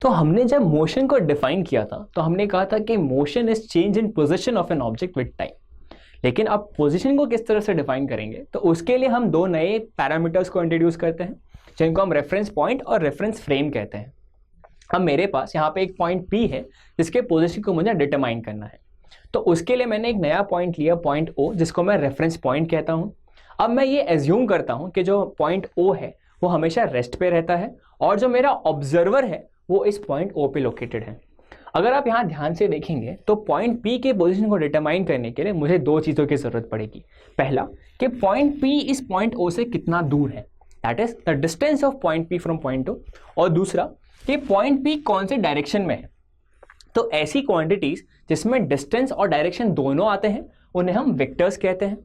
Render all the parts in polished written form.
तो हमने जब मोशन को डिफाइन किया था तो हमने कहा था कि motion is change in position of an object with time. लेकिन अब पोजीशन को किस तरह से डिफाइन करेंगे, तो उसके लिए हम दो नए पैरामीटर्स को इंट्रोड्यूस करते हैं जिनको हम रेफरेंस पॉइंट और रेफरेंस फ्रेम कहते हैं। अब मेरे पास यहाँ पे एक पॉइंट P है जिसके पोजीशन को मुझे डिटरमाइन करना है, तो उसके लिए मैंने एक नया पॉइंट लिया पॉइंट O, जिसको मैं रेफरेंस पॉइंट कहता हूँ। अब मैं ये एज्यूम करता हूँ कि जो पॉइंट O है वो हमेशा रेस्ट पे रहता है और जो मेरा ऑब्जर्वर है वो इस पॉइंट O पे लोकेटेड है। अगर आप यहाँ ध्यान से देखेंगे तो पॉइंट P के पोजीशन को डिटरमाइन करने के लिए मुझे दो चीज़ों की ज़रूरत पड़ेगी। पहला कि पॉइंट P इस पॉइंट O से कितना दूर है, that is the distance of point P from point O, और दूसरा कि पॉइंट P कौन से डायरेक्शन में है। तो ऐसी क्वांटिटीज जिसमें डिस्टेंस और डायरेक्शन दोनों आते हैं उन्हें हम वेक्टर्स कहते हैं।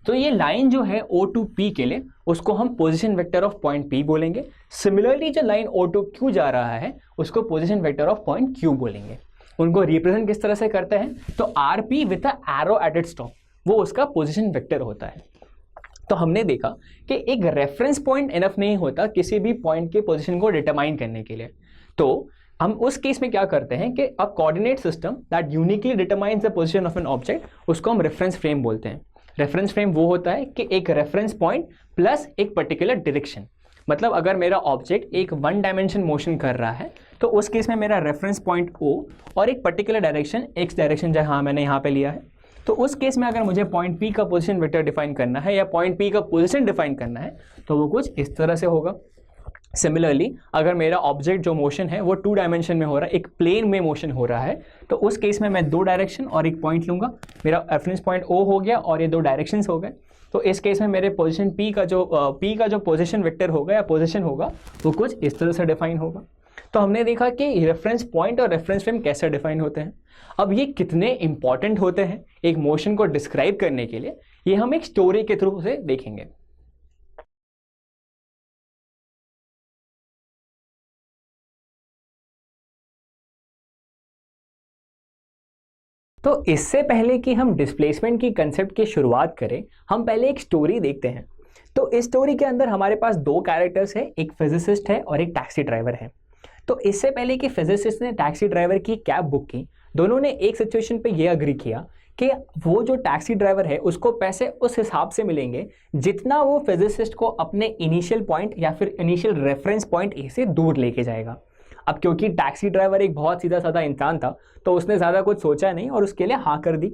तो ये लाइन जो है O to P के लिए उसको हम position vector of point P बोलेंगे। सिमिलरली जो लाइन O to Q जा रहा है उसको position vector of point Q बोलेंगे। उनको रिप्रेजेंट किस तरह से करते हैं, तो RP with a arrow at its top वो उसका पोजीशन वेक्टर होता है। तो हमने देखा कि एक रेफरेंस पॉइंट इनफ नहीं होता किसी भी पॉइंट के पोजीशन को डिटरमाइन करने के लिए। तो हम उस केस में क्या करते हैं कि अ coordinate system that uniquely determines the position of an object उसको हम रेफरेंस फ्रेम बोलते हैं। रेफरेंस फ्रेम वो होता है कि एक रेफरेंस पॉइंट प्लस एक पर्टिकुलर डायरेक्शन। मतलब अगर मेरा ऑब्जेक्ट एक वन डायमेंशन मोशन कर रहा है तो उस केस में मेरा रेफरेंस पॉइंट O और एक पर्टिकुलर डायरेक्शन x डायरेक्शन जहाँ मैंने यहाँ पे लिया है, तो उस केस में अगर मुझे पॉइंट P का पोजीशन वेक्टर डिफाइन करना है या पॉइंट P का पोजीशन डिफाइन करना है तो वो कुछ इस तरह से होगा। सिमिलरली अगर मेरा ऑब्जेक्ट जो मोशन है वो टू डायमेंशन में हो रहा है, एक प्लेन में मोशन हो रहा है, तो उस केस में मैं दो डायरेक्शन और एक पॉइंट लूंगा। मेरा रेफरेंस पॉइंट O हो गया और ये दो डायरेक्शंस हो गए। तो इस केस में मेरे पोजीशन P का जो पोजीशन वेक्टर होगा या पोजीशन होगा वो कुछ इस तरह से डिफाइन होगा। तो हमने देखा कि रेफरेंस पॉइंट और रेफरेंस फ्रेम कैसे डिफाइन होते हैं। अब ये कितने इंपॉर्टेंट होते हैं एक मोशन को डिस्क्राइब करने के लिए, ये हम एक स्टोरी के थ्रू से देखेंगे। तो इससे पहले कि हम डिस्प्लेसमेंट की कंसेप्ट की शुरुआत करें, हम पहले एक स्टोरी देखते हैं। तो इस स्टोरी के अंदर हमारे पास दो कैरेक्टर्स हैं, एक फिजिसिस्ट है और एक टैक्सी ड्राइवर है। तो इससे पहले कि फिजिसिस्ट ने टैक्सी ड्राइवर की कैब बुक की, दोनों ने एक सिचुएशन पे ये अग्री किया कि वो जो टैक्सी ड्राइवर है उसको पैसे उस हिसाब से मिलेंगे जितना वो फिजिसिस्ट को अपने इनिशियल पॉइंट या फिर इनिशियल रेफरेंस पॉइंट ए से दूर लेके जाएगा। अब क्योंकि टैक्सी ड्राइवर एक बहुत सीधा साधा इंसान था तो उसने ज़्यादा कुछ सोचा नहीं और उसके लिए हाँ कर दी।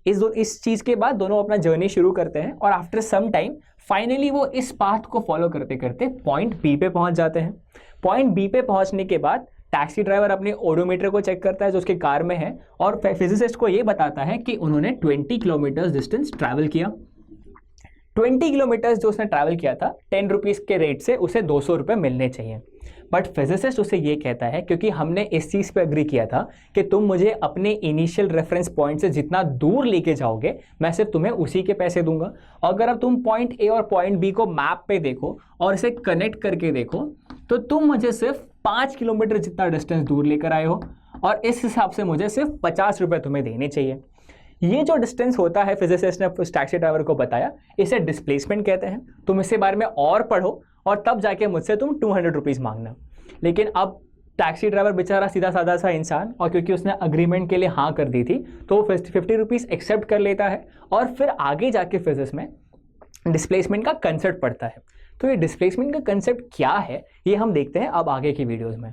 इस चीज़ के बाद दोनों अपना जर्नी शुरू करते हैं और आफ्टर सम टाइम फाइनली वो इस पाथ को फॉलो करते करते पॉइंट बी पे पहुंच जाते हैं। पॉइंट बी पे पहुंचने के बाद टैक्सी ड्राइवर अपने ओडोमीटर को चेक करता है जो उसके कार में है और फिजिसिस्ट को ये बताता है कि उन्होंने 20 किलोमीटर डिस्टेंस ट्रैवल किया। 20 किलोमीटर्स जो उसने ट्रैवल किया था 10 रुपीज़ के रेट से उसे 200 रुपये मिलने चाहिए। बट फिजिसिस्ट उसे ये कहता है क्योंकि हमने इस चीज़ पे अग्री किया था कि तुम मुझे अपने इनिशियल रेफरेंस पॉइंट से जितना दूर लेके जाओगे मैं सिर्फ तुम्हें उसी के पैसे दूंगा। और अगर अब तुम पॉइंट ए और पॉइंट बी को मैप पे देखो और इसे कनेक्ट करके देखो तो तुम मुझे सिर्फ 5 किलोमीटर जितना डिस्टेंस दूर लेकर आए हो और इस हिसाब से मुझे सिर्फ 50 रुपये तुम्हें देने चाहिए। ये जो डिस्टेंस होता है फिजिसिस्ट ने उस टैक्सी ड्राइवर को बताया, इसे डिस्प्लेसमेंट कहते हैं। तुम इसके बारे में और पढ़ो और तब जाके मुझसे तुम 200 रुपीज़ मांगना। लेकिन अब टैक्सी ड्राइवर बेचारा सीधा साधा सा इंसान, और क्योंकि उसने अग्रीमेंट के लिए हाँ कर दी थी तो वो 50 रुपीज़ एक्सेप्ट कर लेता है और फिर आगे जाके फिजिक्स में डिस्प्लेसमेंट का कंसेप्ट पढ़ता है। तो ये डिस्प्लेसमेंट का कंसेप्ट क्या है ये हम देखते हैं अब आगे की वीडियोज़ में।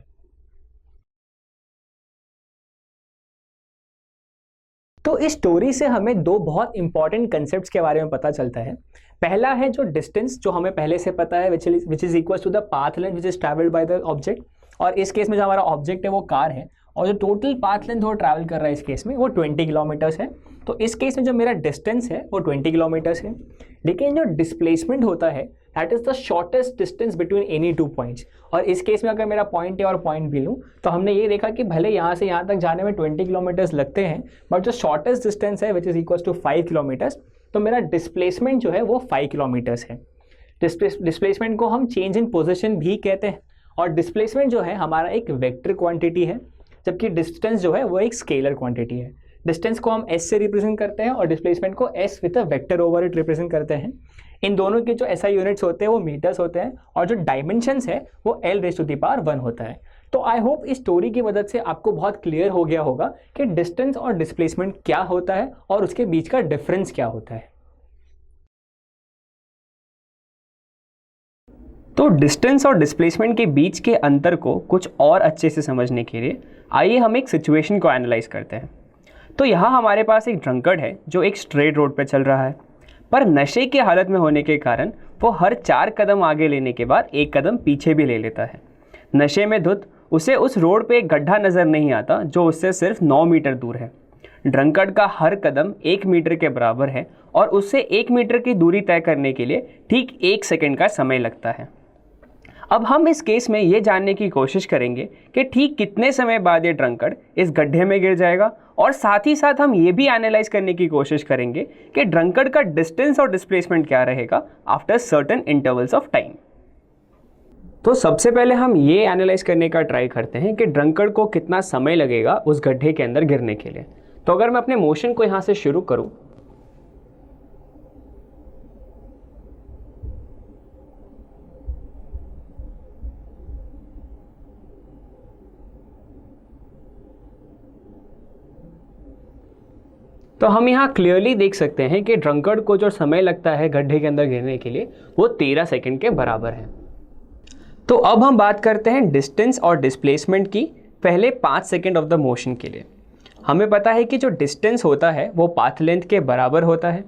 तो इस स्टोरी से हमें दो बहुत इंपॉर्टेंट कंसेप्ट्स के बारे में पता चलता है। पहला है जो डिस्टेंस, जो हमें पहले से पता है, which is equal to the path length which is travelled by the object. और इस केस में जो हमारा ऑब्जेक्ट है वो कार है और जो टोटल पाथ लेंथ वो ट्रैवल कर रहा है इस केस में वो 20 किलोमीटर्स है। तो इस केस में जो मेरा डिस्टेंस है वो 20 किलोमीटर्स है। लेकिन जो डिस्प्लेसमेंट होता है that is the shortest distance between any two points. और इस केस में अगर मेरा पॉइंट ए और पॉइंट बी लूँ तो हमने ये देखा कि भले यहाँ से यहाँ तक जाने में 20 किलोमीटर्स लगते हैं बट जो शॉर्टेस्ट डिस्टेंस है which is equal to 5 kilometres, तो मेरा डिस्प्लेसमेंट जो है वो 5 किलोमीटर्स है। डिस्प्लेसमेंट को हम चेंज इन पोजिशन भी कहते हैं और डिस्प्लेसमेंट जो है हमारा एक वेक्टर क्वांटिटी है जबकि डिस्टेंस जो है वो एक स्केलर क्वांटिटी है। डिस्टेंस को हम s से रिप्रेजेंट करते हैं और डिस्प्लेसमेंट को s with a vector over it represent करते हैं। इन दोनों के जो SI यूनिट्स होते हैं वो मीटर्स होते हैं और जो डायमेंशंस है वो L raise to the power 1 होता है। तो आई होप इस स्टोरी की मदद से आपको बहुत क्लियर हो गया होगा कि डिस्टेंस और डिस्प्लेसमेंट क्या होता है और उसके बीच का डिफरेंस क्या होता है। तो डिस्टेंस और डिस्प्लेसमेंट के बीच के अंतर को कुछ और अच्छे से समझने के लिए आइए हम एक सिचुएशन को एनालाइज करते हैं। तो यहाँ हमारे पास एक ड्रंकर्ड है जो एक स्ट्रेट रोड पर चल रहा है, पर नशे की हालत में होने के कारण वो हर 4 कदम आगे लेने के बाद 1 कदम पीछे भी ले लेता है। नशे में धुत उसे उस रोड पे एक गड्ढा नज़र नहीं आता जो उससे सिर्फ 9 मीटर दूर है। ड्रंकर्ड का हर कदम 1 मीटर के बराबर है और उससे 1 मीटर की दूरी तय करने के लिए ठीक 1 सेकंड का समय लगता है। अब हम इस केस में ये जानने की कोशिश करेंगे कि ठीक कितने समय बाद ये ड्रंकर्ड इस गड्ढे में गिर जाएगा, और साथ ही साथ हम ये भी एनालाइज करने की कोशिश करेंगे कि ड्रंकर्ड का डिस्टेंस और डिस्प्लेसमेंट क्या रहेगा after certain intervals of time. तो सबसे पहले हम ये एनालाइज करने का ट्राई करते हैं कि ड्रंकर्ड को कितना समय लगेगा उस गड्ढे के अंदर गिरने के लिए। तो अगर मैं अपने मोशन को यहाँ से शुरू करूँ, तो हम यहाँ क्लियरली देख सकते हैं कि ड्रंकर्ड को जो समय लगता है गड्ढे के अंदर गिरने के लिए वो 13 सेकंड के बराबर है। तो अब हम बात करते हैं डिस्टेंस और डिस्प्लेसमेंट की पहले 5 सेकंड ऑफ द मोशन के लिए। हमें पता है कि जो डिस्टेंस होता है वो पाथ लेंथ के बराबर होता है।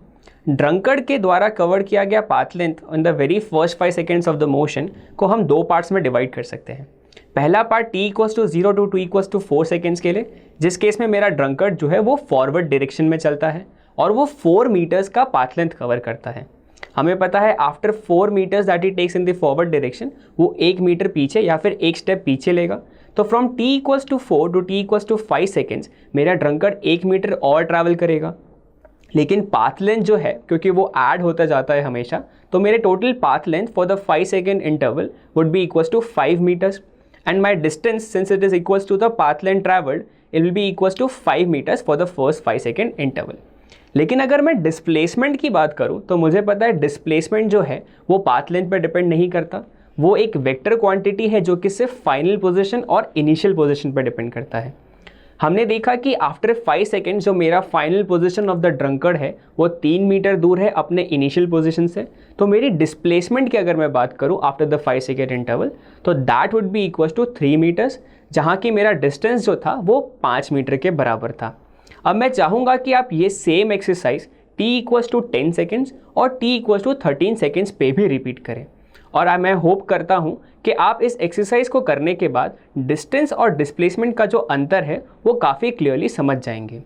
ड्रंकर्ड के द्वारा कवर किया गया path length in the very first 5 seconds of the motion को हम 2 पार्ट्स में डिवाइड कर सकते हैं। पहला part t = 0 to t = 4 seconds के लिए, जिस केस में मेरा ड्रंकर्ड जो है वो फॉरवर्ड डायरेक्शन में चलता है और वो 4 मीटर्स का पाथ लेंथ कवर करता है। हमें पता है after 4 metres that he takes in the forward direction वो 1 मीटर पीछे या फिर 1 स्टेप पीछे लेगा। तो from t = 4 to t = 5 seconds मेरा ड्रंकर्ड 1 मीटर और ट्रैवल करेगा। लेकिन पाथ लेंथ जो है, क्योंकि वो ऐड होता जाता है हमेशा, तो मेरे total path length for the 5 second interval would be equals to 5 metres, and my distance, since it is equals to the path length traveled, it will be equals to 5 meters for the first 5 second interval। लेकिन अगर मैं displacement की बात करूं तो मुझे पता है डिस्प्लेसमेंट जो है वो पाथ लेंथ पर डिपेंड नहीं करता, वो एक वेक्टर क्वांटिटी है जो कि सिर्फ फाइनल पोजीशन और इनिशियल पोजीशन पर डिपेंड करता है। हमने देखा कि आफ्टर 5 सेकेंड जो मेरा final position of the drunkard है वो 3 मीटर दूर है अपने इनिशियल पोजीशन से। तो मेरी डिस्प्लेसमेंट की अगर मैं बात करूं आफ्टर द 5 सेकेंड इंटरवल, तो that would be equals to 3 metres, जहां की मेरा डिस्टेंस जो था वो 5 मीटर के बराबर था। अब मैं चाहूँगा कि आप ये सेम एक्सरसाइज t = 10 सेकेंड्स और t = 13 सेकेंड्स पे भी रिपीट करें, और मैं होप करता हूँ कि आप इस एक्सरसाइज को करने के बाद डिस्टेंस और डिस्प्लेसमेंट का जो अंतर है वो काफ़ी क्लियरली समझ जाएंगे।